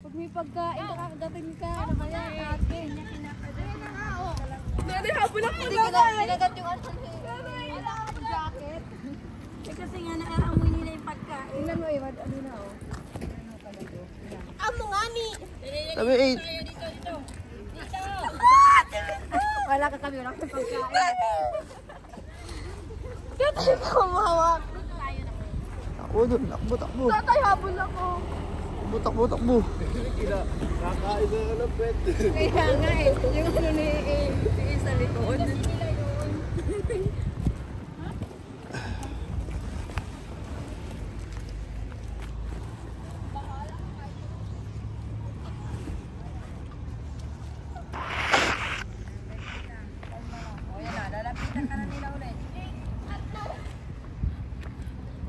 Pag may pagkain, nakakagatin ka. Ano kaya, ate? Nanay, habol ako. Kinagat yung ano. Wala akong jacket. Kasi nga naaamoy nila yung pagkain. Tingnan mo, Iwan. Ano na, oh. Amo nga ni! Sabi, eh. Dito. Wala ka kami, wala kang pagkain. Kasi kumawak. Takbo doon, takbo. Tatay, habol ako. Takbo. Kakain na ng pet. Kaya nga eh, yung ano ni sa likod.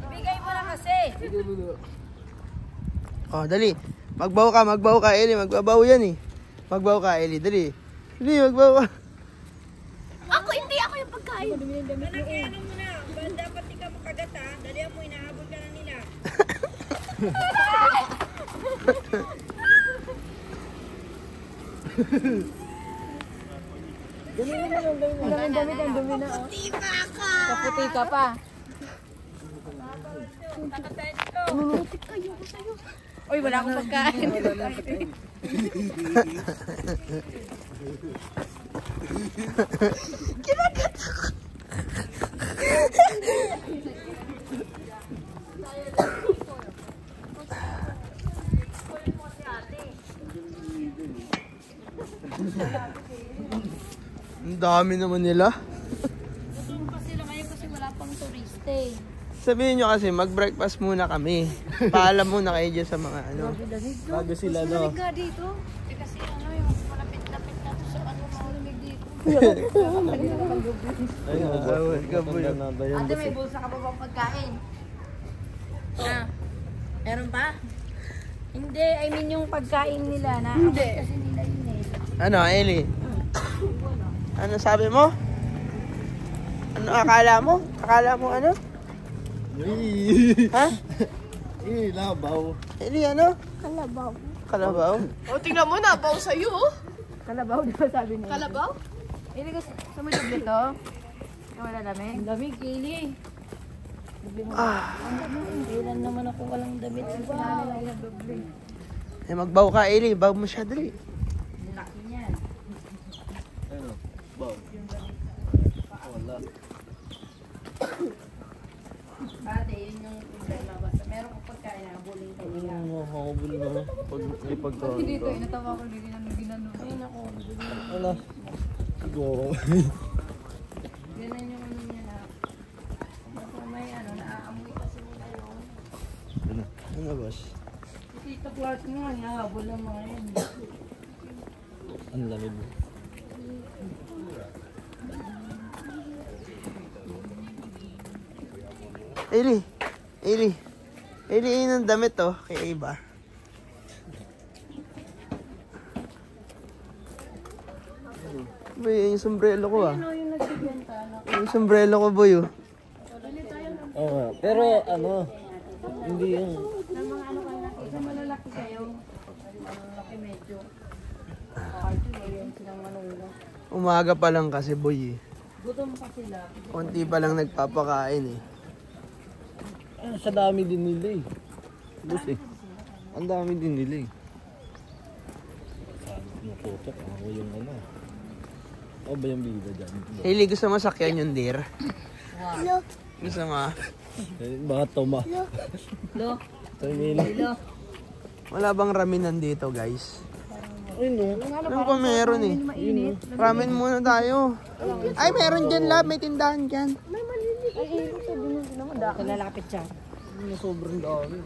Bigay mo na kasi. Oh, dali. Magbaw ka, Eli. Magbabaw yan eh. Magbaw ka, Eli. Dali. Dali, magbaw ka. Ako, hindi ako yung pagkain. Ano mo na, dapat di ka makagat ha. Dali mo, inahabol ka na nila. Dumi ang dumi na. Puti pa ka. Kaputi ka pa. Uy, wala akong pagkain. Ang dami naman nila. Gutom pa sila ngayon kasi wala pang turista eh. Sabihin nyo kasi, mag-breakfast muna kami. Paalam muna kayo dyan sa mga ano. Bago sila, no? Ka dito. Eh kasi ano yung malapit-lapit na to sa ano malamig dito. Awal ka po yun. Ate, may bulsa ka pa bang pagkain? Ah, meron pa? Hindi, I mean yung pagkain nila na Hindi. kasi nila yun eh. Ano, Eli? Ano sabi mo? Ano akala mo? Akala mo ano? Ha? Labaw. Eli, ano? Kalabaw. Kalabaw? O, tingnan mo na, baw sa'yo. Kalabaw, di ba sabi niya? Kalabaw? Ili ko sa may dubli to. Wala lamig. Ang lamig, Kili. Ilan naman ako walang damit. Eh, magbaw ka, Eli. Baw mo siya, dali. Laki niyan. Ano? Baw. Wala. Ate, yun yung problema. Basta meron ko pagkain na buling ka nila. Makakabuli na. Pag may pagkain Dito, ka. inatawa ko ginano. Ay, naku. Ano? Siguro. Ganun yung ano niya na. Basta may ano, naaamoy kasi nila yun. Ano, boss? Tita Clark nga, nahabol ng mga yan. Ang lamig. Eli. Yun ang damit, oh. Kay iba. Boy, yung sombrero ko, ah. Ano yung nagbibenta na? Yung sombrero ko, boy, oh. Oo, pero ano, hindi yung... Ng mga ano kayo nakita, malalaki kayo. Malalaki medyo. Kahit yun silang manula. Umaga pa lang kasi, boy, eh. Gutom pa sila. Konti pa lang nagpapakain, eh. Sa dami din nila eh. Bus eh. Ang dami din nila eh. Nakutok ako yung ano. O ba yung bida dyan? Eli, gusto mo sakyan yung deer? Lo. Gusto mo? Baka tuma. Lo. Lo. Wala bang raminan dito, guys? Ay no. Alam ko meron, eh. Ramen muna tayo. Ay, meron dyan, lab. May tindahan dyan. Lalapit siya. Sobrang dami.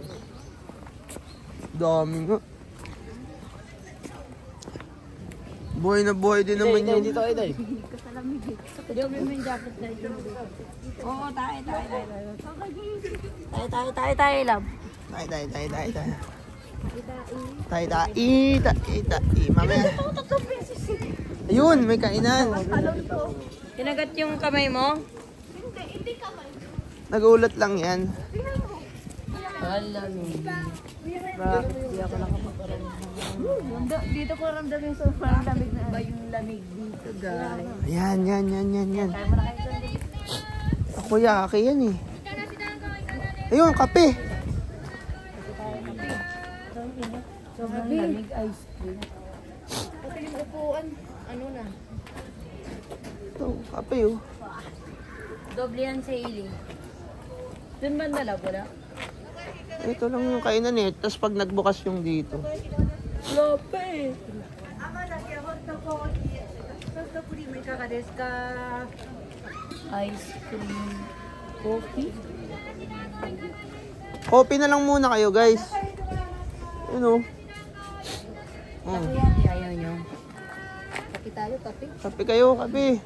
Dami nga. Buhay na buhay din naman yung... Dito ay day. Hindi mo yung jacket na ito. Oo, tayo. Tayo, love. Tay. Mamaya. Ayun, may kainan. Kinagat yung kamay mo? Nagulat lang yan. Alam mo. Bakit? Hindi ako nakapagkaroon. Dito ko ramdam yung sobrang lamig na. Ba yung lamig dito, guys? Yan. Kaya mo na kayo sa Kuya, aki yan eh. Ayun, kape. sobrang lamig ice cream. Pati yung upuan, ano na. Ito, kape oh. Doble yan sa ili. Doon ba nalab wala? Ito lang yung kainan eh. Tapos pag nagbukas yung dito. Lope! Ice cream. Coffee. Coffee na lang muna kayo guys. Yun oh. Hindi ayaw nyo. Kapi tayo, kapi. Kape kayo, kape.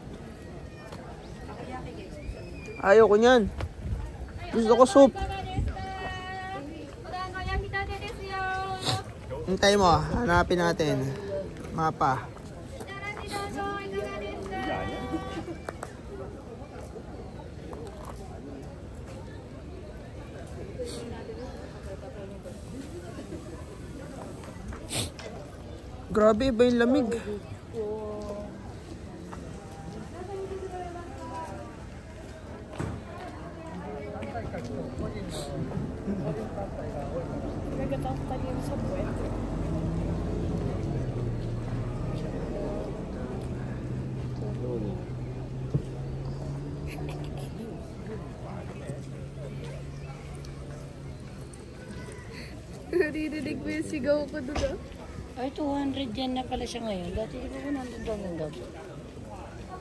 Ayaw ko niyan. Gusto ko soup. Hintay mo, hanapin natin. Mapa. Grabe, iba yung lamig. Narinig mo yung sigaw ko doon ah. Ay, 200 yan na pala siya ngayon. Dati di ba 100 lang yung gabi?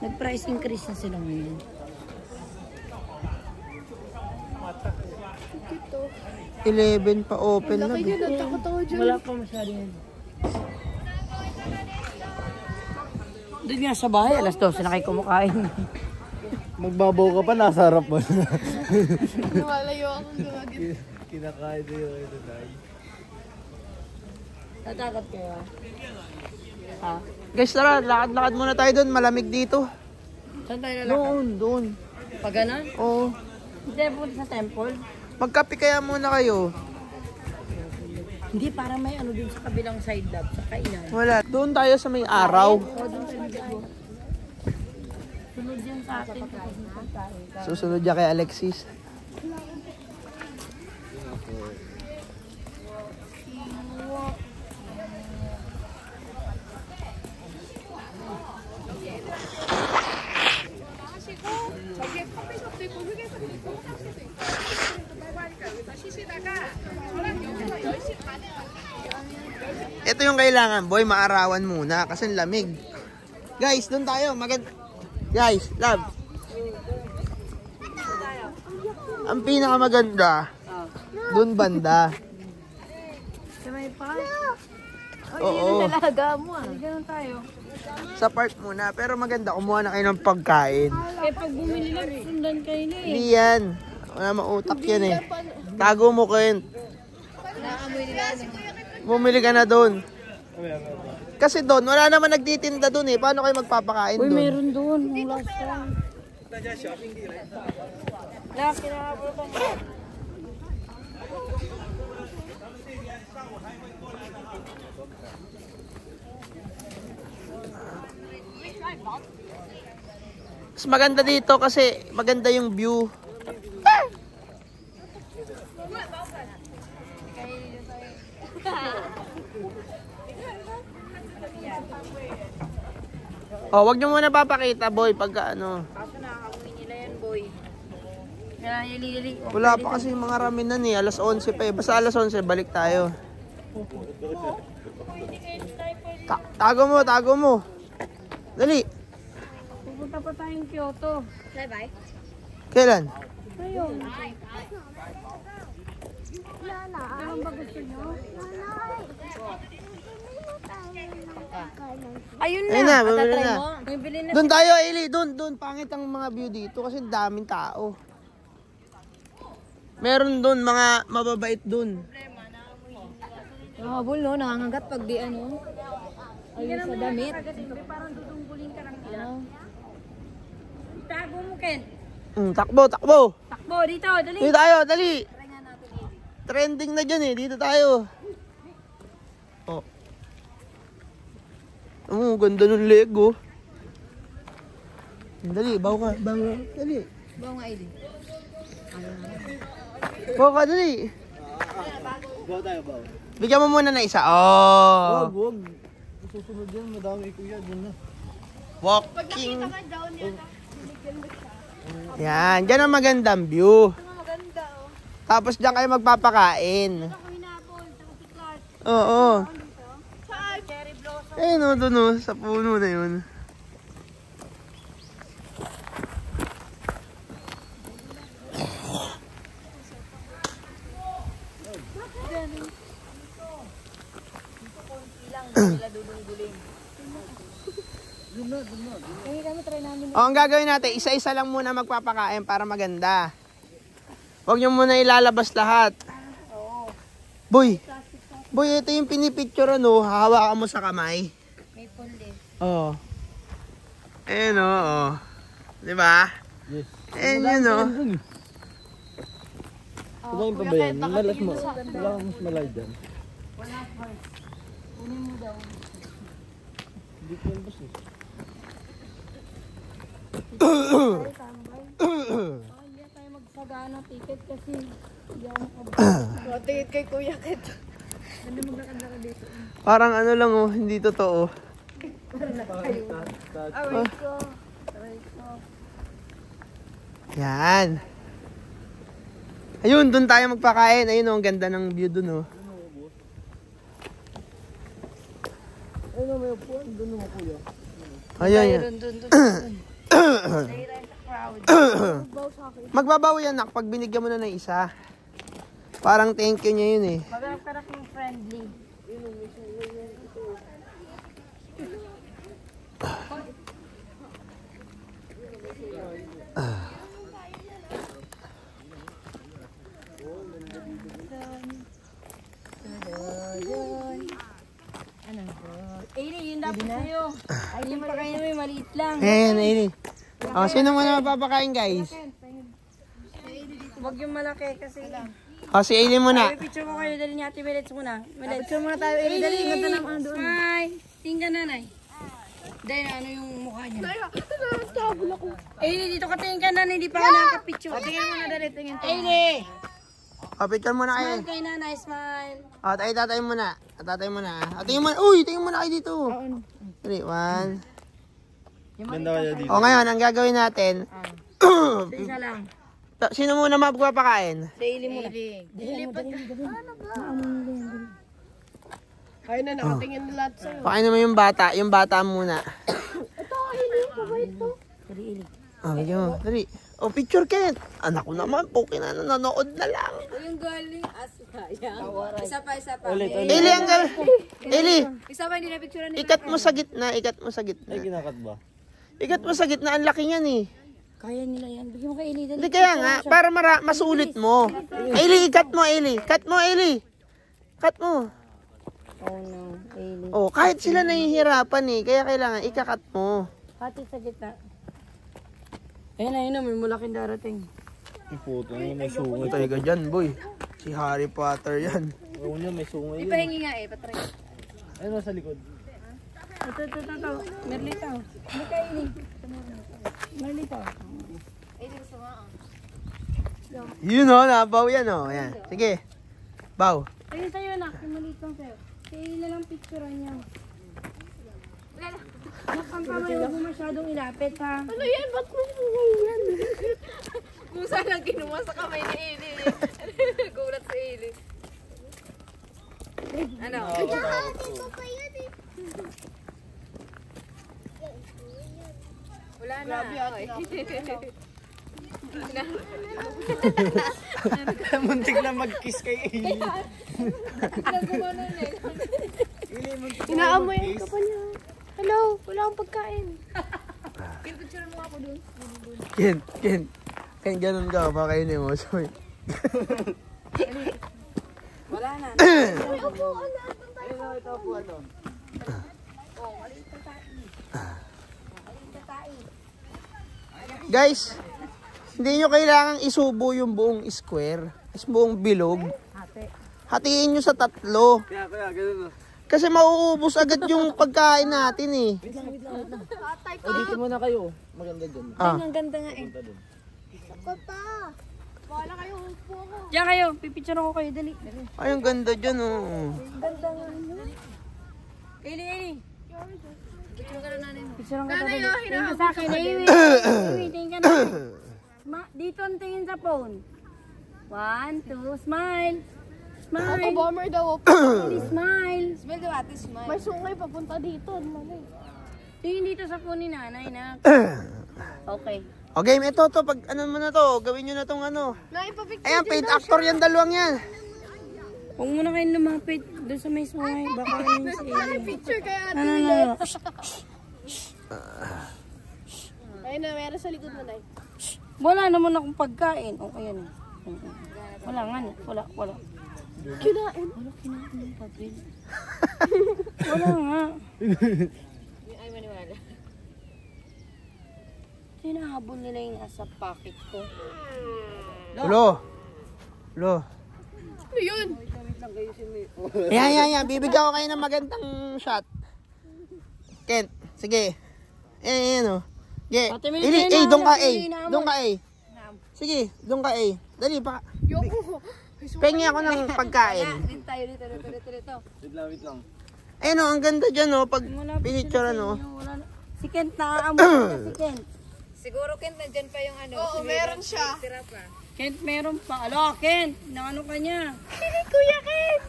Nag-price increase na sila ngayon. Ito. 11 pa open na. Laki niya, natakot ako dyan. Wala pa masyado yan. Doon nga sa bahay, alas 12 na kayo kumakain. Magbabaw ka pa, nasa harap mo. Lumalayo akong gumagit. Kinakain na yung ito tayo. Tatakot kayo. Ha? Guys, tara, lakad-lakad muna tayo doon. Malamig dito. Saan tayo lalakad? Doon. Pag ganon? Oo. Hindi, punta sa temple. Magkape kaya muna kayo. Hindi, para may ano dun sa kabilang side lab, sa kainan. Wala. Doon tayo sa may araw. O, dun sa libo. Sunod yan sa atin. Susunod niya kay Alexis. Ito yung kailangan, boy, maarawan muna kasi lamig. Guys, doon tayo. Guys, love. Ang pinakamaganda, doon banda. Sa may pa? Oo. Talaga mo ah. Ganun tayo. Sa park muna, pero maganda, kumuha na kayo ng pagkain. Eh, pag bumili lang, sundan kayo na eh. Hindi yan. Wala mautak yan eh. Tago mo, Kent. Naamoy nila. Bumili ka na doon. Kasi doon, wala naman nagtitinda doon eh. Paano kayo magpapakain Uy, doon? meron doon. Yung last time. Laki na po ba? Mas maganda dito kasi maganda yung view. Oh, wag niyo muna papakita, boy, pagka ano. Kaso nakakamuwi nila yan, boy. Kaya yali-yali. Wala pa kasi yung mga raminan eh. Alas 11 pa eh. Basta alas 11, balik tayo. Tago mo. Dali. Pupunta pa tayong Kyoto. Bye-bye. Kailan? Ayun. Ganun ba gusto nyo? Ayun na. Ayun na, bumili Patatry na. mo. Bibili na. Doon tayo, Eli. Doon. Pangit ang mga view dito kasi daming tao. Meron doon, mga mababait doon. Nakabul no, nangangagat pag di ano. Ayun sa damit. Parang dudunggulin ka lang nila. Tago mo, Ken. Takbo. Takbo, dito, dali. Dito tayo, dali. Trending na dyan eh. Dito tayo. Oh. Oo, ganda ng Lego. Dali, bawa ka. Bawa. Dali. Bawa nga, Ailey. Bawa ka, dali. Bawa tayo, bawa. Bigyan mo muna na isa. Oh. Wag. Susunod yan, madami kuya. Doon na. Walking. Saka down yan. Binigyan mo siya. Yan, dyan ang magandang view. Ito nga maganda, oh. Tapos dyan kayo magpapakain. Ako hinabol. Tapos si Clark. Oo. Saan? Cherry blossom. Eh, no, doon, no, sa puno na yun. O, ang gagawin natin, isa-isa lang muna magpapakain para maganda. Huwag nyo muna ilalabas lahat. Boy, ito yung pinipicture, ano, hahawakan mo sa kamay. May pundi. Oo. Ayan, oo. Diba? Yes. Ayan yun, o. Kumain pa ba yan? Malas mo. Wala kang mas malay dyan. Kunin mo daw. Hindi ko yan boss eh. Hindi tayo magsagana ticket kasi hindi ako makabalik. Tingin kay Kuya Kit. Hindi maglakad-lakad dito. Parang ano lang, oh, hindi totoo. Aray ko. Yan. Ayun, doon tayo magpakain. Ayun, oh, ang ganda ng view doon, oh. Ayun na, may upuan. Doon naman kuya. Ayan, yan. Dun. Nahira sa crowd. Magbabawi yan, nak, pag binigyan mo na ng isa. Parang thank you niya yun, eh. Magkarak ng friendly. Yun dapat sa'yo. Ay, yung pakain mo yung maliit lang. Ayan, ayun, eh. Oh, sino muna mapapakain, guys? Huwag yung malaki kasi. Oh, si Aileen muna. Ay, picture mo kayo. Dali niya Ate Melets muna. Picture muna tayo. Dali, ganda naman doon. Smile. Tingnan nanay. Dahil ano yung mukha niya. Dito ka tingin ka nanay. Hindi pa ako nakapicture. Tingnan mo na dali. Tingnan tayo. Oh, picture muna kayo. Smile kay nanay. Smile. Oh, tatay muna. Tatay muna. Tingin muna. Uy, tingin muna kayo dito. 3, 1. Ganda kaya dito. O, ngayon, ang gagawin natin. Isa lang. Sino muna magpapakain? Daily muna. Ayun na, nakatingin na lahat sa'yo. Pakainin mo yung bata. Yung bata muna. Oh, bigyan mo. Dali. Oh, picture Kent. Anak ko naman po, nanonood na lang. Yung galing asayang. Isa pa. Ulit. Eli, ang gal... Eli, Isa pa, hindi na picture ni. ikat mo sa gitna. Ay, kinakat ba? Ikat mo sa gitna. Ang laki niyan, eh. Kaya nila yan. Bigyan mo kay Eli. Dali. Hindi kaya nga, para masulit mo. Eli, ikat mo, Eli. Cut mo, Eli. Cut mo. Oh no. Eli. Oh, kahit sila nahihirapan, eh. Kaya kailangan, ikakat mo. Hati sa gitna. Ayun na. May malaking darating. Yung puto niya may sungay. Patay ka dyan, boy. Si Harry Potter yan. Oo niya may sungay yun. Ipahingi nga patry. Ayun nasa likod. Ito. Merlita. Hindi ka Eli. Merlita. Yun, oh, nabaw yan, oh. Ayan. Sige. Baw. Ayun sa'yo na. Yung maliit lang sa'yo. Kaya Eli na lang picturean niya. Ang kamay, huwag mo masyadong ilapit ha. Ano yan? Ba't mo yan? Musa lang kinuha sa kamay ni Eli. Gulat sa Eli. Ano? Wala na. Muntik na mag-kiss kay Eli. Inaamoy ka pa niya. Hello, wala akong pagkain. Picture mo ako dun. Ken, ganun ka. Baka yun mo. Sorry. Wala na. Guys, hindi nyo kailangang isubo yung buong square. Buong bilog. Hatiin nyo sa 3. Kaya, ganun. Kasi mauubos agad yung pagkain natin eh. O, dito muna kayo. Maganda dyan. Ah. Ang ganda nga eh. Wala kayo, upo ako. Diyan kayo, pipicture ako kayo, dali. Ay, ang ganda dyan oh. Ili. Picture ka na nanay mo. Picture ka Nanay, dali. oh, Tingin hinahabol ka sa akin, Iwi. Tingin ka na. Dito ang tingin sa phone. 1, 2, smile. Smile. bomber daw. Hindi, smile. Smile daw ate, smile. May sungay papunta dito. Nanay. Tingin dito sa phone ni nanay na. Okay. O game, ito to. Pag ano mo na to, gawin nyo na tong ano. Nay, papicture. Ayan, paid actor yan, dalawang yan. Huwag muna kayo lumapit doon sa may sungay. Baka ano yung sa ili. Picture kay ate. Ano. Ayun na, meron sa likod na, Nay. Wala naman akong pagkain. O, ayan. Wala nga. Wala. Kinain. Wala kinain ng papel. Wala nga. Ay, maniwala. Hinahabol nila yung nasa pocket ko. Lo. Ano yun? Ayan. Bibigyan ko kayo ng magandang shot. Kent, sige. Ayan o. Sige. Ate, may Ili, hinahamon, doon ka A. may hinahamon. Doon ka A. Sige, doon ka A. Dali pa. Yoko. Pengi ako ng pagkain. Dito tayo, dito. Wait lang. Ayun o, ang ganda dyan o. Pag pinicture ano. Wala na. Si Kent, naaamon ka si Kent. Siguro, Kent, nandyan pa yung ano. Oo, meron siya. Tira pa. Kent, meron pa. Alo, Kent, naano ka niya? Kuya Kent!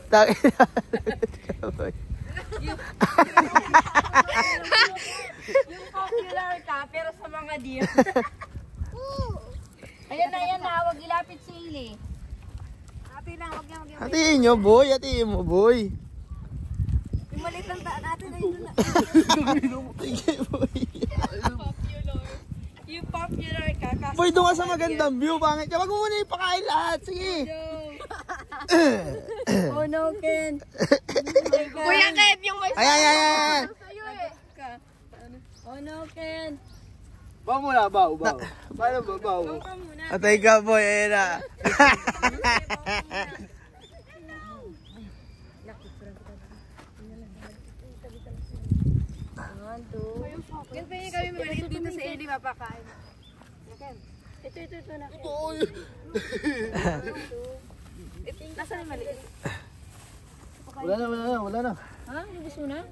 Yung popular ka, pero sa mga deer. Ayan na. Huwag ilapit si Ili. Ate lang, wag yan. Hatiin nyo, boy. Hatiin mo, boy. Yung maliit lang natin na yun na. Sige, boy. Yung popular ka, kasi Boy, doon ka sa magandang view. Pangit ka. Wag mo muna ipakain lahat. Sige. oh no, Kent. Kuya Kent, yung may Ayan. sa'yo eh. Oh no, Kent. Baw muna, baw. Paano ba, baw? Ka muna. Atay ka, boy. Ayan na. Kent, pwede kami maliit dito sa Eli, mapakain. Ito na. Nasaan yung maliit? Wala na. Ha? Inubos mo na?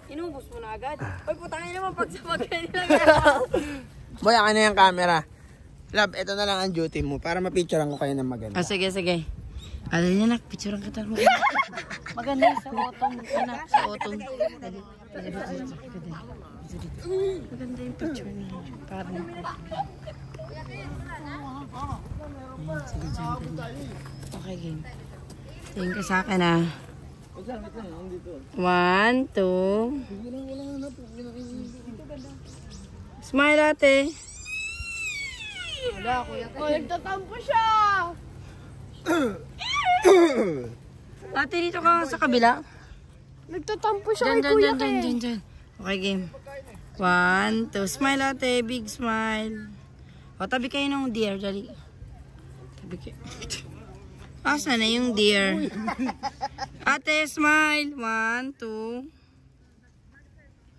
Inubos mo na agad? Uy, putangin naman pag sa pagkain nila. Boy, akin na yung camera. Love, ito na lang ang duty mo para mapicturean ko kayo ng maganda. Sige. Alam niya, picturean kita. Maganda yung sa otong. Anak, sa otong. Maganda yung picture niya. Parang sige, dyan. Okay, game. Tingin ka sa akin, ah. 1, 2. Smile, ate. Nagtatampo siya! Ate, dito ka sa kabila. Nagtatampo siya kay Kuya Kent. Dyan. Okay, game. 1, 2. Smile, ate. Big smile. O, tabi kayo ng deer. Dali. Tabi kayo. Asa na yung deer? Ate, smile. 1, 2.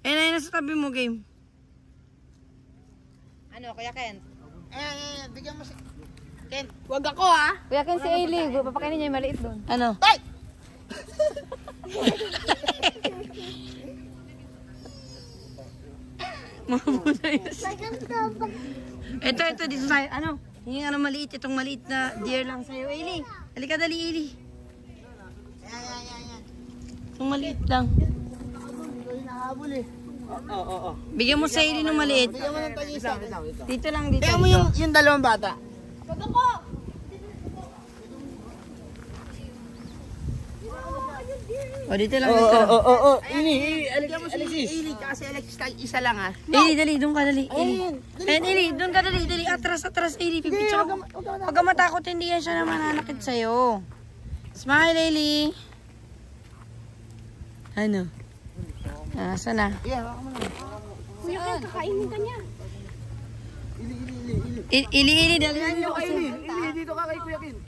Ayun, nasa tabi mo, game. Ano, Kuya Kent? Ayan. Bigyan mo si... Kent. Wag ako ah! Kuya Kent si Eli, papakainin niya yung maliit doon. Ano? Ay! Ito, dito sa'yo. Ano? Yung ano maliit, itong maliit na deer lang sa'yo. Eli, halika dali, Eli. Itong maliit lang. Oo. Bigyan mo sa Eli ng maliit. Bigyan mo ng tagisa. Dito lang, dito. Bigyan mo yung dalawang bata. Wag ako! O, dito lang, dito lang. Alexis. Ili, kasi Alexis tayo isa lang ah. Eli, dali, doon ka, dali. Eli. Eli, doon ka, dali. Atras, Eli. Pipicture ako. Huwag ka matakot, hindi yan siya naman nanakit sa'yo. Smile, Eli. Ano? Saan na? Kuya Kent, kakainin ka niya. Ili, dalihan nyo kasi. Dito ka kay Kuya Kin.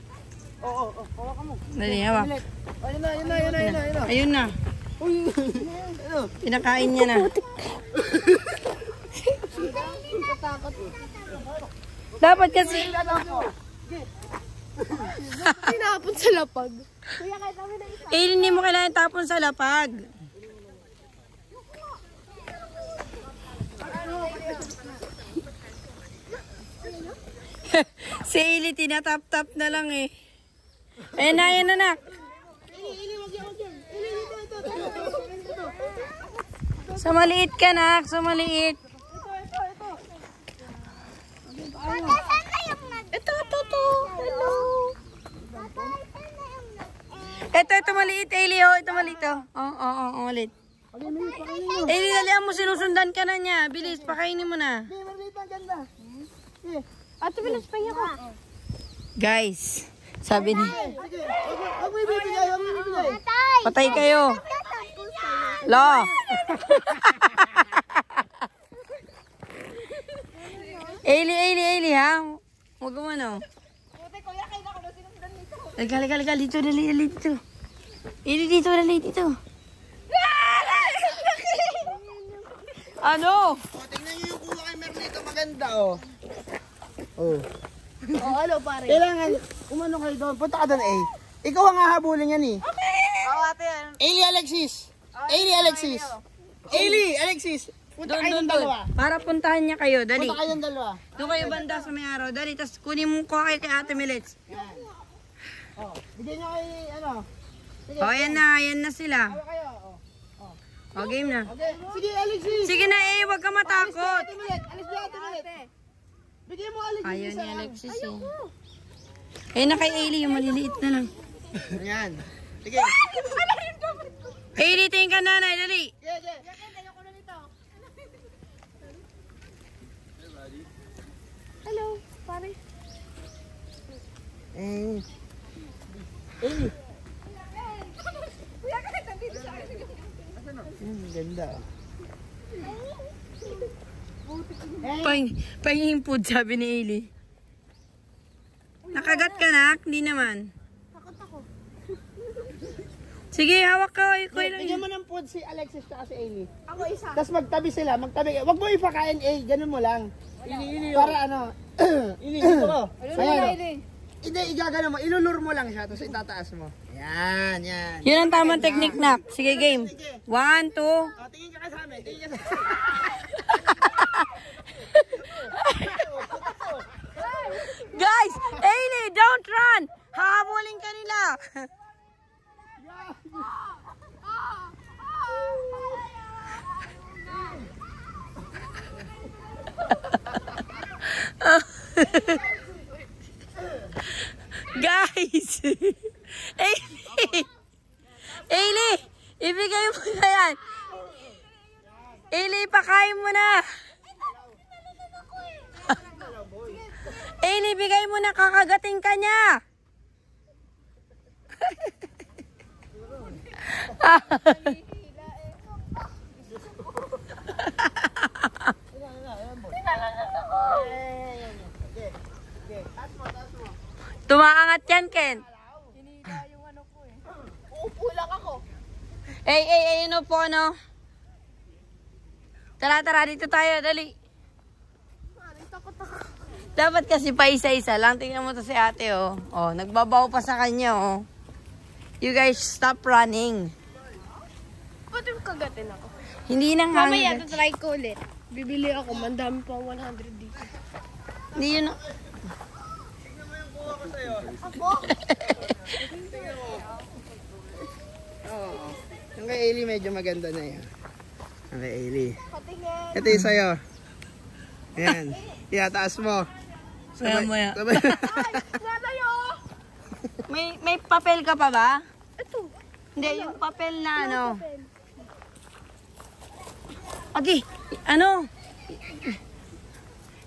Oo. Hawakan mo. Dali, hawak. Ayun na. Ayun na. Pinakain niya na. Dapat kasi... Tinapon sa lapag. Hindi mo kailangan tapon sa lapag. Si Ili, tinatap-tap na lang eh. Ayan na, anak. Sa maliit ka, nak. Sa maliit. Ito. Hello. Ito maliit, Eli. Oh, ito maliit. Oh, maliit. Eli, dalihan mo, sinusundan ka na niya. Bilis, pakainin mo na. Ate, bilis pa niya ka. Guys, sabi ni... Patay kayo. Lo. Eli, ha? Huwag mo ano. Liga, dito, dali, dito. Eli, dito, dali, dito. Ano? Tingnan niyo yung kuha kay Mernito, maganda oh. Oh. Ano pare? Kailangan, umano kayo doon. Punta ka doon, eh. Ikaw ang hahabulin yan, eh. Oo, ate. Eli Alexis. Punta kayo ng dalawa. Para puntahan niya kayo, dali. Punta kayo ng dalawa. Doon kayo banda sa may araw, dali. Tapos kunin mo ko kay Ate Milets. Oh, bigyan niyo kay, ano. O, ayan na sila. Kayo, oh. O, game na. Okay. Sige, Alexis. Sige na huwag ka matakot. Ate Milet, alis na Ate Milet. Bigyan mo Alexis. Ayaw ni Alexis eh. Ayun na kay Ailey, yung maliliit na lang. Ayan. Sige. Ailey, tingin ka nanay, dali. Hello, pare. Eh. Ganda. Pahingin food, sabi ni Ailey. Nakagat ka na? Hindi naman. Sige, hawak ka. Bigyan mo ng food si Alexis at si Ailey. Ako isa. Tapos magtabi sila, Wag mo ipakain, ganun mo lang. Para ano, dito ko. Ayan. Hindi, igagano mo, ilulur mo lang siya, tapos itataas mo. Yan. Yun ang tamang technique na. Sige, game. 1, 2. O, tingin ka sa amin, Guys, Ailey, don't run. Hahabulin ka nila. Guys! Ailey! Ibigay mo na yan! Ailey, pakain mo na! Ailey, bigay mo na, kakagating ka niya! Tumaangat yan, Ken. Uupo lang ako. Ano po, no? Tara, dito tayo, dali. Takot ako. Dapat kasi pa isa-isa lang. Tingnan mo to si ate, oh. Oh, nagbabaw pa sa kanya, oh. You guys, stop running. Ba't yung kagatin ako? Hindi na nga. Mamaya, try ko ulit. Bibili ako, mandami pa 100 dito. Hindi yun. Oo. Yung kay Ailey medyo maganda na yan. Yung kay Ailey. Ito yung sa'yo. Ayan. Taas mo. Maya. Sabay. May papel ka pa ba? Ito. Hindi, yung papel na ano. Okay, ano?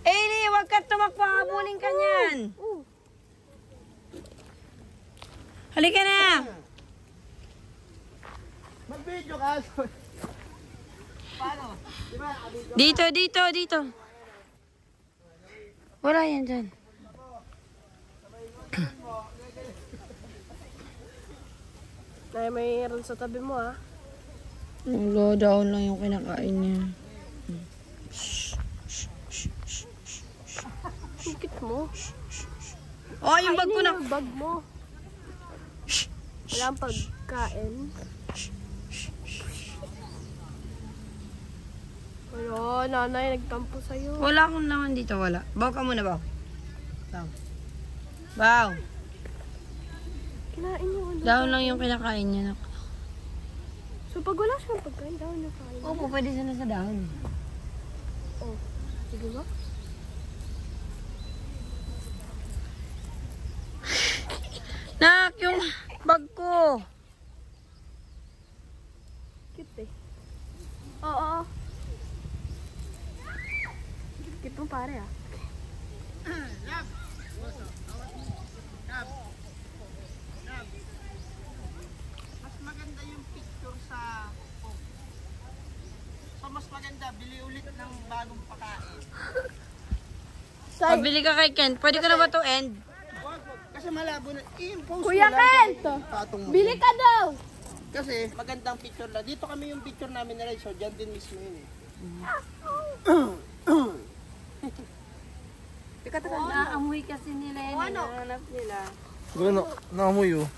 Ailey, huwag ka tumakbo. Habulin ka niyan. Halika na. Mag-video ka. Paano? Dito. Wala yan dyan. Nay, may meron sa tabi mo, ha? Low down lang yung kinakain niya. Sikit mo. Oh, yung bag ko na. Yung bag mo. Wala ang pagkain. Ayun, nanay, nagtampo sa'yo. Wala akong laman dito, wala. Baw ka muna, baw. Baw. Baw. Kinain niyo ano? Down lang yung kinakain niya. So pag wala siyang pagkain, daw niyo kain. Opo, pwede siya na sa dahon. Oh, sige ba? Nak, yung bag ko. Cute eh. Oo. Cute mo pare ah. Mas maganda yung picture sa phone. So mas maganda, bili ulit ng bagong pagkain. Pabili ka kay Ken. Pwede ko na ba to end? Wag. Kasi malabo na. I-impose Kuya mo lang. Ken! Patong mo. Bili ka daw! Kasi magandang picture lang. Dito kami yung picture namin nila. So dyan din mismo yun eh. Naamoy kasi nila yun. Ano? Nahanap nila. Siguro naamoy oh.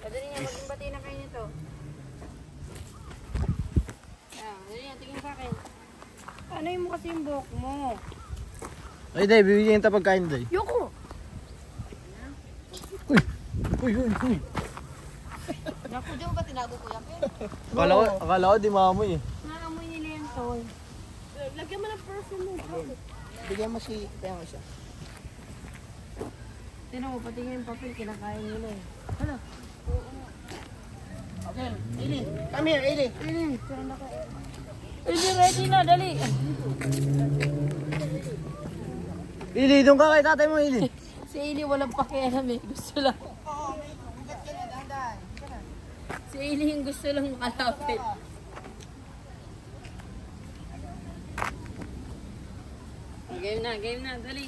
Padali niya, maging bati na kayo nito. Dali niya, tingin sa akin. Ano mo kasi yung buhok mo? Ay, Day, bibigyan kita pagkain, Day. Yoko! Uy. Naku, di mo ba tinago ko yan? Akala ko di maamoy eh. Naamoy nila yung toy. Lagyan mo ng perfume mo. Bigyan mo si Peyang isa. Tinan mo, pati nga yung papel, kinakain nila eh. Hala. Okay, Ili. Come here, Ili. Ili, ready na, dali. Ili, doon ka kay tatay mo, Ili. Si Ili walang pakialam eh. Gusto lang. Ugat ka na, dahan-dahan. Si Ili yung gusto lang makalapit. Game na, dali.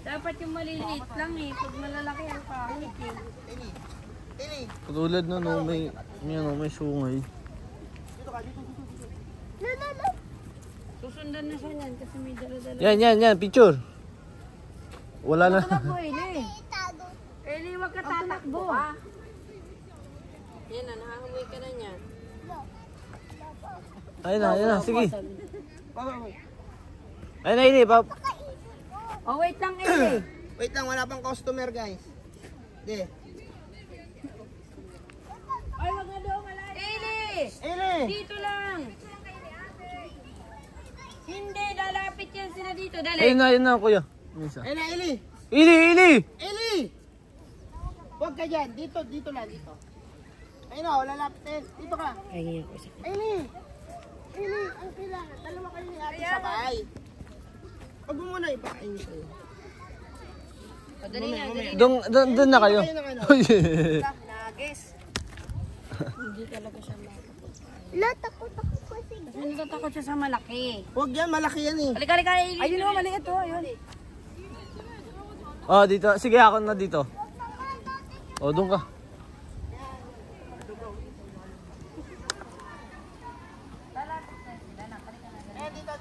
Dapat yung maliliit lang eh. Pag malalaki ang pangit eh. Ili. Katulad na no, may sungay. Susundan na siya niyan kasi may dala-dala. Yan, picture. Wala na. Tatakbo, Eli. Eli, wag ka tatakbo. Yan na, nakahamoy ka na niyan. Ayun na, sige. Ayun na, Ili, Oh, wait lang, Eli. Wait lang, wala pang customer guys. Hindi. Ay, wag na doon, malay. Eli! Ili. Dito lang. Hindi, lalapit yan sila dito. Dali. ayun na, kuya. Isa. Ili, Ili. Ili! Ili! Huwag ka dyan. Dito lang, dito. Ayun o, lalapit. Dito ka. Ay, ako isa. Ili! Ili, ang kailangan. Dalawa kayo ni ate sabay. Huwag mo muna ipakain sa'yo. Dali nga, dali. Doon na kayo. Nagis. Hindi talaga siya makakapag. Takot ako kasi. Kasi natatakot siya sa malaki. Huwag yan, malaki yan eh. Halika, Eli. Ayun o, maliit o. Ayun. Oh, dito. Sige, ako na dito. Oh, doon ka.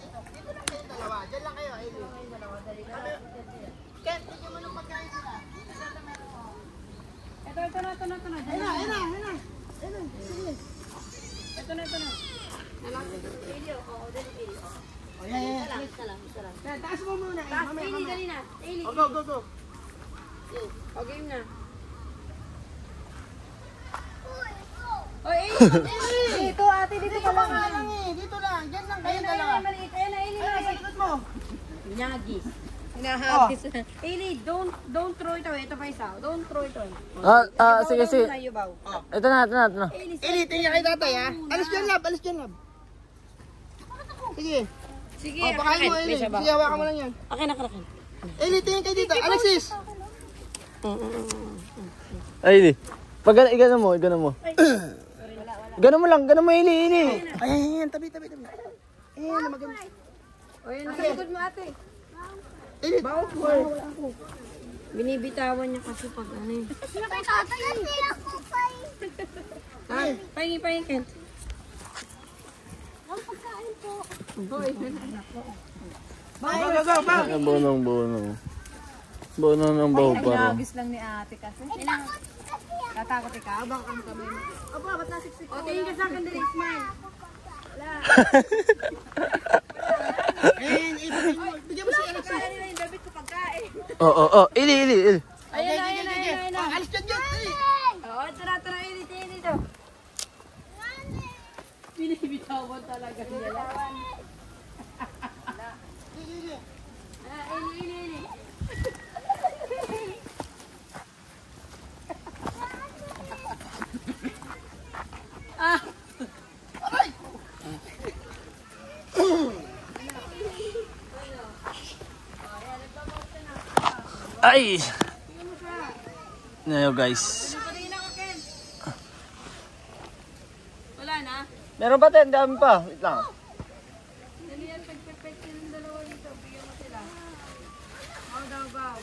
Dito lang kayo dalawa. Diyan lang kayo, Ili. Ken, bigyan mo ng pagkain sila. Ito na. Ayun na. Sige. Ito na. Oh, yan. Yan, taas mo muna. Eli, dali na. Eli. Oh, go. O, game na. Oy, Eli. Dito ate, dito ka lang. lang eh. Dito lang. Diyan lang kayo dalawa. Maliit. Ayun na, Eli. Ayun, sa likod mo. Nyagis. Nahagis. Eli, don't throw it away. Ito pa isa. Don't throw it away. Sige. Yubaw. Ito na. Eli, Ili, tingnan kay tatay ha. Alis dyan, lab. Sige. sige. Oh, pakain mo, Ili. Sige, hawakan mo lang yan. Akin. Ili, tingnan kay dito. Alexis. Ay, Ili. Igano mo. Gano mo, Ili. Ayan. Tabi. Ayan, maganda. O, yun. Nasa likod mo, ate. Ili. Binibitawan niya kasi pag ano eh. Kasi tatay eh. Ha? Pahingi, Kent. Ang pagkain po. Bonong. Bonong ng baho para. Nagagis lang ni ate kasi. Tatakot ikaw. Baka kami kami. Opo, ba't nasiksik ko? O, tingin ka sa akin din, smile. Bigyan mo siya. Kaya nila yung dabit ko pagkain. Oo. Ili. Ayun na. Alis ka dyan. Oo, tara, init to. Binibitawan talaga nila. Ini. Ay! Ngayon guys. Wala na. Meron ba tayo? Ang dami pa. Wait lang. Dali yan, pag-perfect yung dalawa dito. Bigyan mo sila. Baw.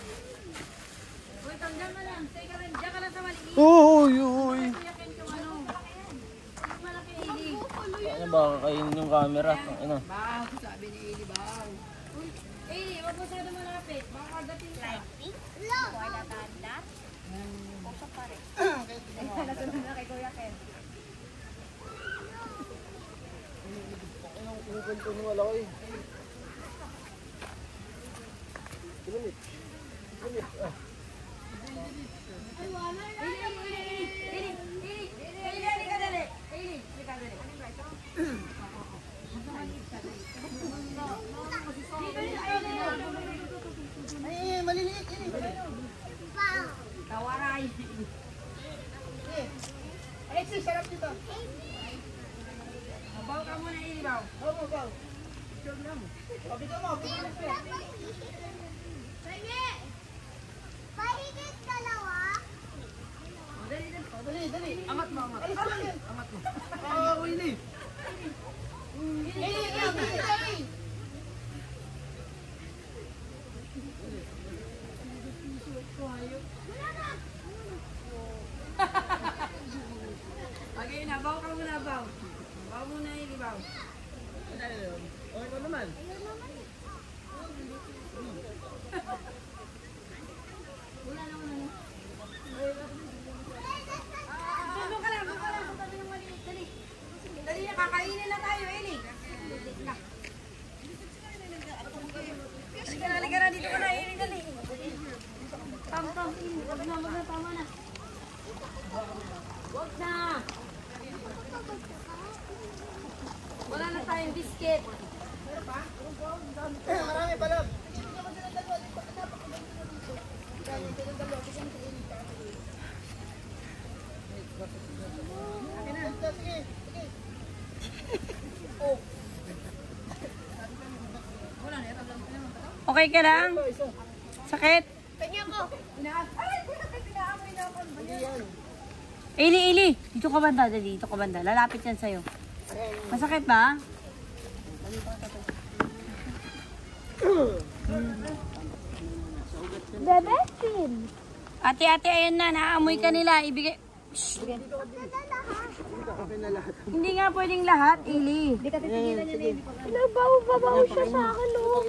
Uy, tanggal mo lang. Stay ka rin. Diyan ka lang sa maliit. Uy. Yakin yung ano. Yung malaki ili. Ano ba kakainin yung camera? Ano? Baw, sabi ni Ili, baw. Uy, Ili, wag masyado malapit. Baka kagating ka. Nasunod na kay Kuya Ken. Kawaray. Alexis, sarap dito. Baw ka muna, Ili, baw. Baw. Bigyan mo. Pahigit dalawa. Dali. Angat mo. Ili. Okay na, baw ka muna, baw. Baw muna, Ili, baw. Okay ko naman. Doon ka lang. Sabi ng maliit, dali. Dali na, kakainin na tayo, Ili. Halika na, dito ka na, Ili, dali. Tam, Ili. Wag na, tama na. Wag na. Wala na tayong biscuit. Marami pala. Okay ka lang? Sakit? Ili. Dito ka banda, dali. Dito ka banda. Lalapit yan sa'yo. Masakit ba? Bebesin. Ate, ayan na. Naamoy ka nila. Ibigay. Shh. Hindi nga pwedeng lahat, Ili. Hindi ka titigilan niya na hindi. Nabaw siya sa akin, oh.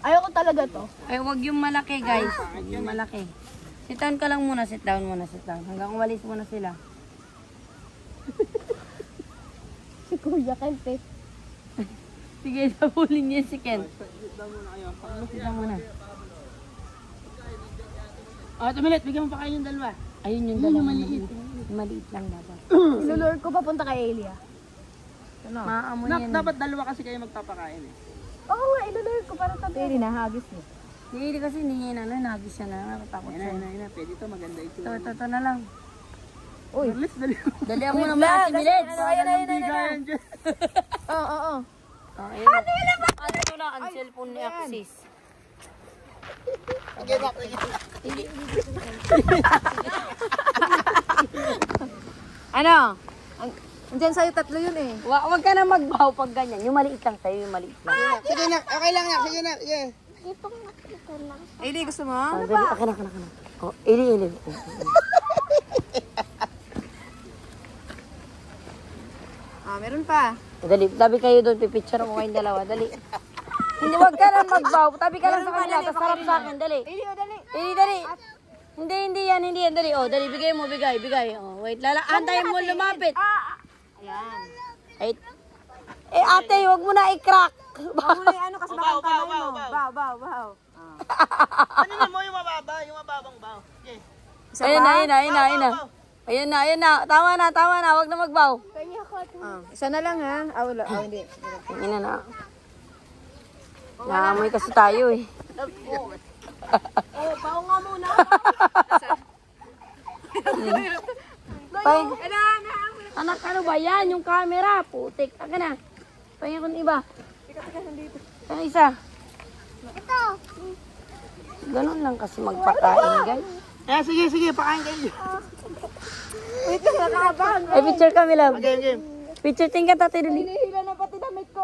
Ayoko talaga to. Ay, wag yung malaki, guys. Wag yung malaki. Sit down ka lang muna. Sit down. Hanggang umalis muna sila. Si Kuya Ken, eh. Sige, nabulin niya si Ken. Sit down muna. Tumilit, bigyan mo pa kayo yung dalawa. Ayun yung dalawa. Maliit lang dapat. Ilulur ko papunta kay Elia. Maamoy yan. Dapat dalawa kasi kayo magpapakain eh. Oo nga, ilulur ko para tabi. Eli, nahagis mo. Si Ili kasi hindi niya nagis siya na. Nakatakot siya. Ina, pwede to, maganda ito. Ito na lang. Uy. Dali mo naman si Milet. Ayun. Oo. Ayun. Ito na ang cellphone ni Axis. Ano? Andiyan sa'yo tatlo yun eh. Wag ka na magbaw pag ganyan. Yung maliit lang sa'yo, yung maliit lang. Sige na, okay lang na. Sige na, yeah. Ito nga. Ili, gusto mo? Dali, akin. Oh, ili. Meron pa. Dali, tabi kayo doon, pipicture ko kayong dalawa, dali. Hindi, wag ka lang magbaw, tabi ka lang sa kanila, tapos harap sa akin, dali. Ili, dali. Ili, dali. Hindi yan, dali. Oh, dali, bigay mo. Oh, wait, antayin mo lumapit. Ayan. Ay, ate, wag mo na i-crack. Bawo na yung ano kasi baka kamay mo. Baw. Ano na mo yung mababa? Yung mababang baw. Okay. Ayun na. Tama na, wag na magbaw. Isa na lang ha. Wala. Hindi. Ayun na. Naamoy kasi tayo eh. Bawo nga muna. Pay. Anak, ano ba yan? Yung camera. Putik. Akin na. Pahingin ko ng iba. Ang isa. Ito. Ganun lang kasi magpakain, guys. Sige, pakain kayo. Wait, nakakabahan. Ay, picture kami lang. Game. Picture tingkat ate dali. Hinihila na pati damit ko.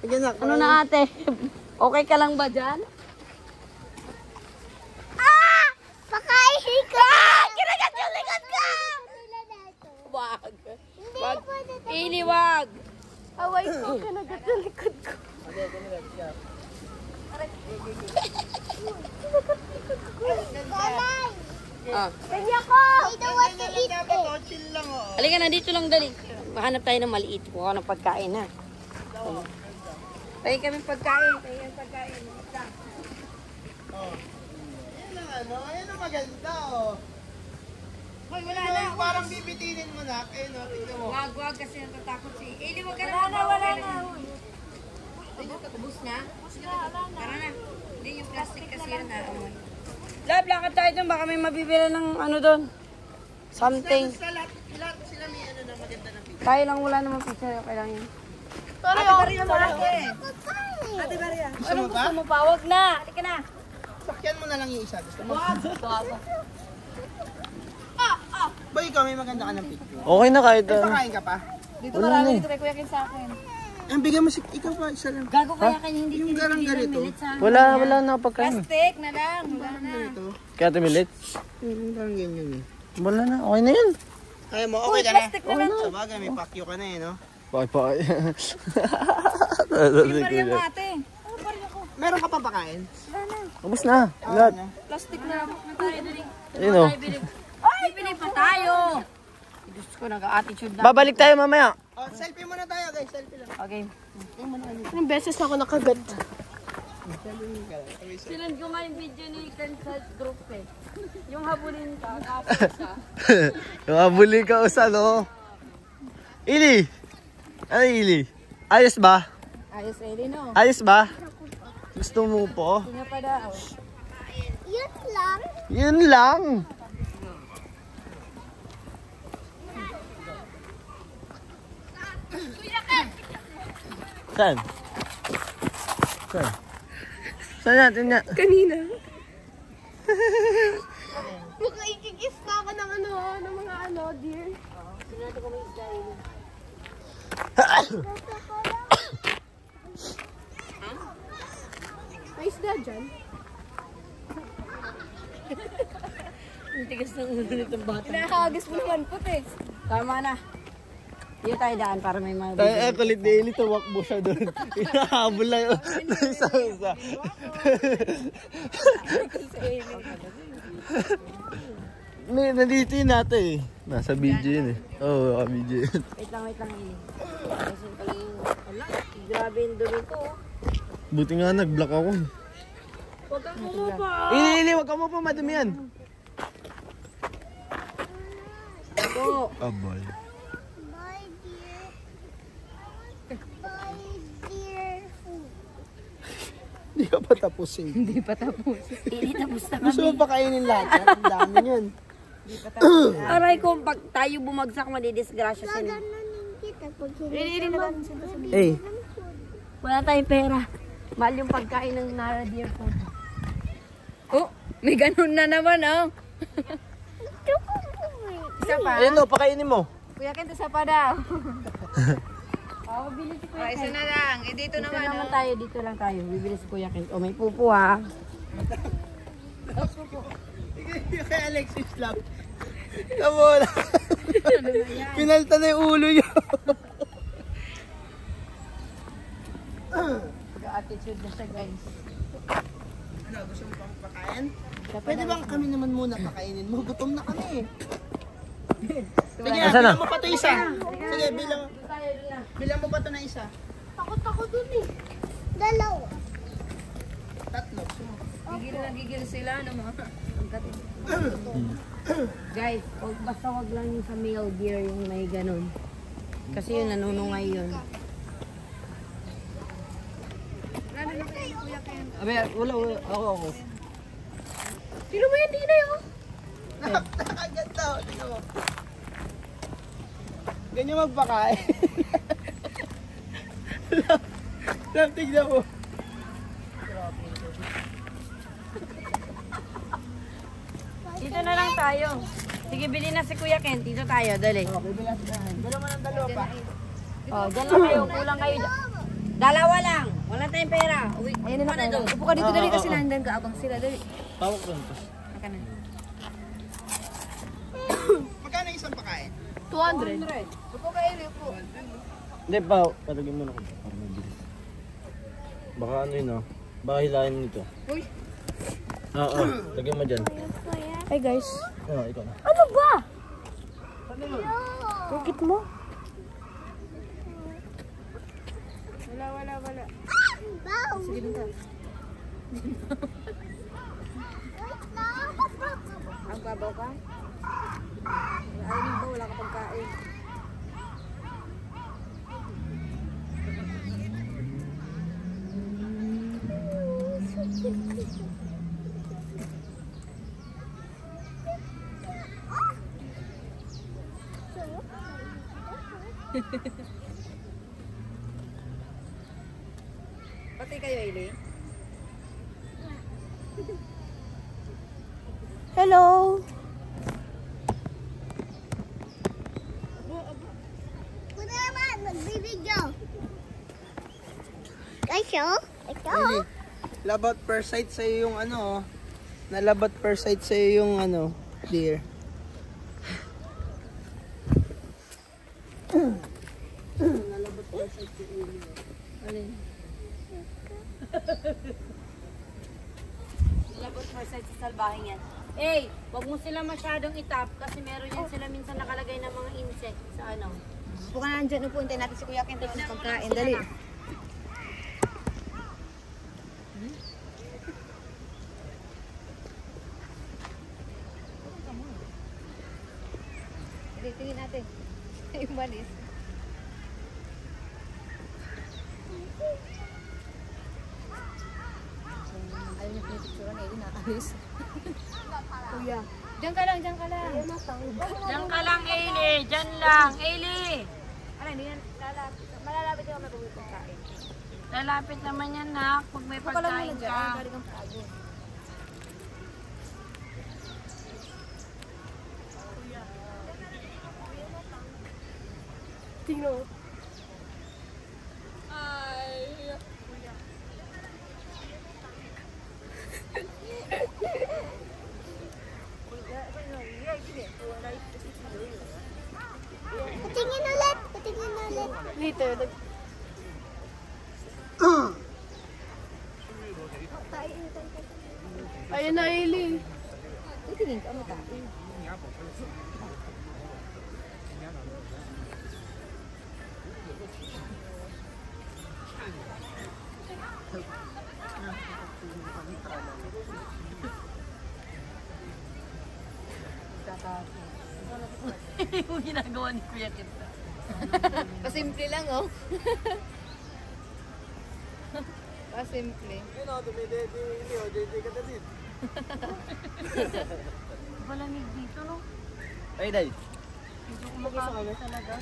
Sige na. Ano na ate? Okay ka lang ba dyan? Pakain ka! Kinagat yung likod ka! Wag. Iliwag. Away ko, kanagat sa likod ko. Kanya ko! I don't want to eat it. Chill lang oh. Halika na, dito lang dali. Mahanap tayo ng maliit. Kuha ng pagkain ha. Tayo kami pagkain. Ayan ang maganda oh. Hoy, wala Ano na. yung parang bibitinin mo na. Ayun oh, tignan mo. Wag kasi natatakot si Ili. Wag ka na. Wala na. Ubus na? Tara na. Hindi yung plastic kasi yun na. Lab, lakad tayo dun. Baka may mabibili ng ano dun. Something. Lahat sila may ano na maganda na picture. Tayo lang wala naman picture. Okay lang yun. Sorry, okay na malaki. Ate Maria. Gusto mo pa? Gusto mo pa? Wag na. Halika na. Sakyan mo na lang yung isa. Gusto mo? Boy, ikaw may maganda ka ng picture. Okay na kahit ano. Pakain ka pa? Dito marami dito kay Kuya Kin sa akin. Ang bigyan mo si ikaw pa, isa lang. Gago kaya kanya hindi Yung garang ganito. Wala na pagkain. Steak na lang. Wala na. Ito. Kaya tumilit? Yung parang ganyan eh. Wala na, okay na yun. Kaya mo, okay ka na? Sa bagay, may pakyo ka na eh, no? Pakay. Maria mo ate. Meron ka pang pakain? Ubus na. Lahat. Plastic na. Ayun o. Bibili pa tayo. Gusto ko nag-attitude na. Babalik tayo mamaya. Oh, selfie muna tayo guys, selfie lang. Okay. Ilang beses na ako nakagat. Sinend ko nga yung video ni Ken sa group eh. Yung habulin ka, kapos ka. Mabuli ka usa, no? Ili! Ano Ili? Ayos ba? Ayos Eli no. Ayos ba? Gusto mo po? Tingnan pa daw. Yun lang. Yun lang. Saan? Saan? Saan natin niya? Kanina. Baka ikikis na ako ng ng mga deer. May isda dyan. Ang tigas ng ulo nitong bata. Nakakagis mo naman puti. Tama na. Dito tayo daan para may mga Tayo kulit ni Eli, tumakbo siya doon. Hinahabol lang yun. Isa-isa. Nandito yun natin eh. Nasa video yun eh. Oo, video yun. Wait lang, Ili. Ayusin ko lang yung... Wala, grabe yung dumi ko. Buti nga nag-block ako. Huwag kang umupa. Ili, wag ka mo pa, madumi yan. Ito. Abay. Bye, dear. Bye, dear. Hindi ka pa tapusin. Hindi pa tapos. Ili, tapos na Gusto mo pakainin lahat? Ang dami yun. Aray ko, pag tayo bumagsak, madidisgrasya sila. Gaganunin kita pag Ili na lang. Eh, Wala tayong pera. Mahal yung pagkain ng Nara Deer Food. Oh, may ganun na naman, oh. Isa pa. Ayun o, pakainin mo. Kuya Ken, isa pa daw. Oh, bili si Kuya Isa na lang. Eh, dito Dito naman. naman tayo, dito lang tayo. Bibili si Kuya Ken. Oh, may pupo ha. Kay Alexis lang. Tamo na. Pinalta na yung ulo niyo. Pag-attitude na siya, guys. Ano, gusto mo pang pakain? Pwede bang kami naman muna pakainin mo? Gutom na kami. Sige, bilang mo pa ito isa. Sige, bilang mo pa ito na isa. Takot ako dun eh. Dalawa. Tatlo. Gigil na gigil sila. Ano mga? Guys, basta wag lang yung sa male deer yung may ganun. Kasi yun, nanunungay yun. Abe, wala. Ako. Sino mo yan? Di na yun. Nakaganda. Tingnan mo. Ganyan magpakain. Love, tignan mo. Dito na lang tayo. Sige, bili na si Kuya Ken. Dito tayo, dali. Bibilas na. Dalawa ng dalawa pa. Oh, dyan lang kayo. Kulang kayo. Dalawa lang. Wala tayong pera. Uwi. Ayun na lang. Upo ka dito dali kasi nandan ka abang sila dali. Tawag ko nito. Aka na. Magkano isang pakain? 200. Upo ka Eli, upo. Hindi pa, palagyan mo na ko. Para mabilis. Baka ano yun oh. Baka hilahin nito. Uy. Oo, lagyan mo dyan. Hey guys. Oo, ikaw na. Ano ba? Rukit mo? Wala. Wow. Sige dun ka. Ang babaw ka? Ayaw ba? Wala ka pagkain. Pati kayo, Eli? Hello. Kuna naman, magbibidyo. Kaso? Ito? Really? Labat per side sa'yo yung ano, oh. Nalabat per side sa'yo yung ano, deer. Nalabat per side sa'yo yung Alin? Labot for side sa salbahing yan. Eh, wag mo sila masyadong itap kasi meron yan sila minsan nakalagay ng mga insect sa ano. Upo ka na dyan. Upo, hintayin natin si Kuya Ken. Tapos pagkain. Dali. Dali, tingin natin. Yung malis. Ayaw niya pinipicturan na Eli, nakaalis. Kuya. Diyan ka lang, diyan ka lang. Diyan ka lang, Ailey. Diyan lang, Ailey. Ano, hindi yan lalapit. Malalapit ka kami kung may pagkain. Lalapit naman yan, nak. Pag may Upo ka lang pagkain muna dyan. ka. Galing kang pagod. Tingnan mo. Patingin ulit. Patingin ulit. Later. Ayun na, Eli. Tingin ka, matain. Yung ginagawa ni Kuya Ken. Pasimple lang, oh. Pasimple. Ayun o, dumidede o, dede ka din. Malamig dito, no? Ay, Day. Dito ko makakita talaga.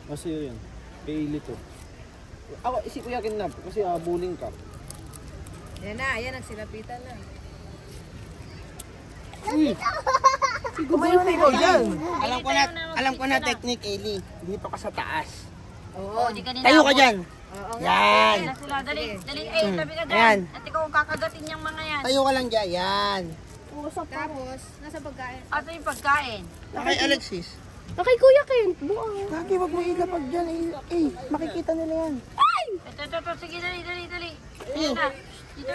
Kasi yun. Kaili to. Ako, si Kuya Ken na. Kasi buling ka. Yan na, yan ang silapitan na. Uy! Ikaw dyan. Alam ko na technique, Eli. Dito ka sa taas. Oo, di ka nila. Tayo ka dyan. Yan. Sila, dali. Eh, tabi ka dyan. Ayan. At ikaw ang kakagatin yung mga yan. Tayo ka lang dyan. Yan. Tapos, nasa pagkain. Ato yung pagkain. Kay Alexis. Okay, Kuya Ken. Buang. Lagi, wag mo ilapag dyan. Makikita nila yan. Ito. Sige, dali. Ayan na. Dito,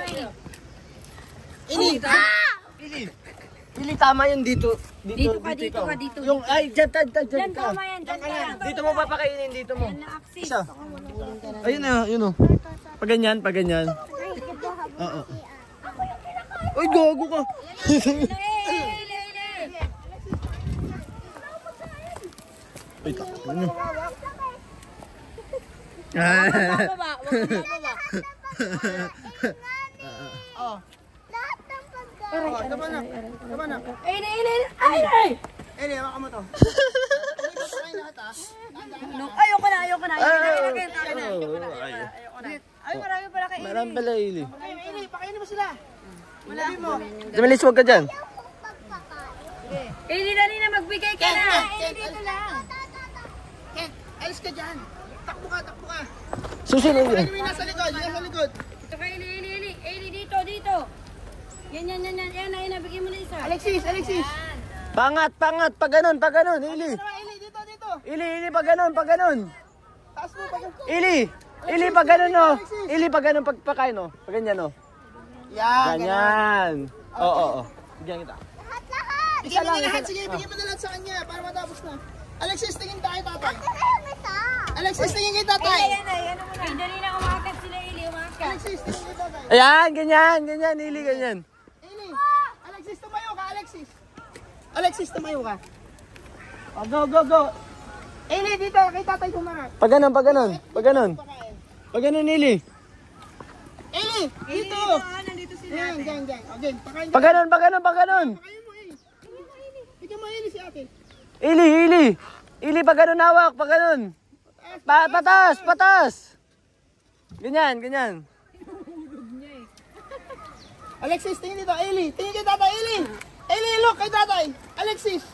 Eli. Eli. Eli, tama yun dito. Dito ka. Yung, ay, dyan ka. Dyan, tama yan. Dyan ka. Dito mo papakainin, dito mo. Yan na, Axis. Isa. Ayun na, yun o. Pag ganyan. Oo. Ay, gago ka. Ay, ano? Baba. Tama na. Eli, hawakan mo to. Ayoko na. Ay, marami pala kay Marami pala, Ili. Eli, pakainin mo sila. Malabi mo. Damalis, huwag ka dyan. Eli, dali na. Magbigay ka na. dito lang. Ken, alis ka dyan. Takbo ka. Susunod, Ili. Pakainin mo yung nasa likod. Ito ka, Eli, dito. Yan. Yan, nabigyan mo na isa. Alexis. Pangat. Pag ganun, Ili. Eli, dito. Ili, pag ganun. Taas mo, pag Ili, pag ganun, no. Ili, pag ganun, pagpakain, no. Pag ganyan, no. Yan, Ganyan. Oo. Bigyan kita. Bigyan mo na lahat. Sige, bigyan mo na lahat sa kanya para matapos na. Alexis, tingin tayo tatay. Alexis, tingin kay tatay. Ay, dali na. Umakat sila, Eli. Alexis, tingin kay tatay. Ayan, ganyan, Ili, ganyan. Eli, Alexis, tumayo ka, Alexis, tumayo ka. Oh, go. Eli, dito, kay tatay tumangat. Pag ganun, Ili. Eli, dito. Nandito si ate. Yan. Okay, pakain. Pag ganun. Pakain mo, Eli. Bigyan mo, Eli, si ate. Ili, pag ganun hawak, pag ganun. Patas. Ganyan. Alexis, tingin dito. Eli, tingin kay tatay. Eli, look kay tatay. Alexis.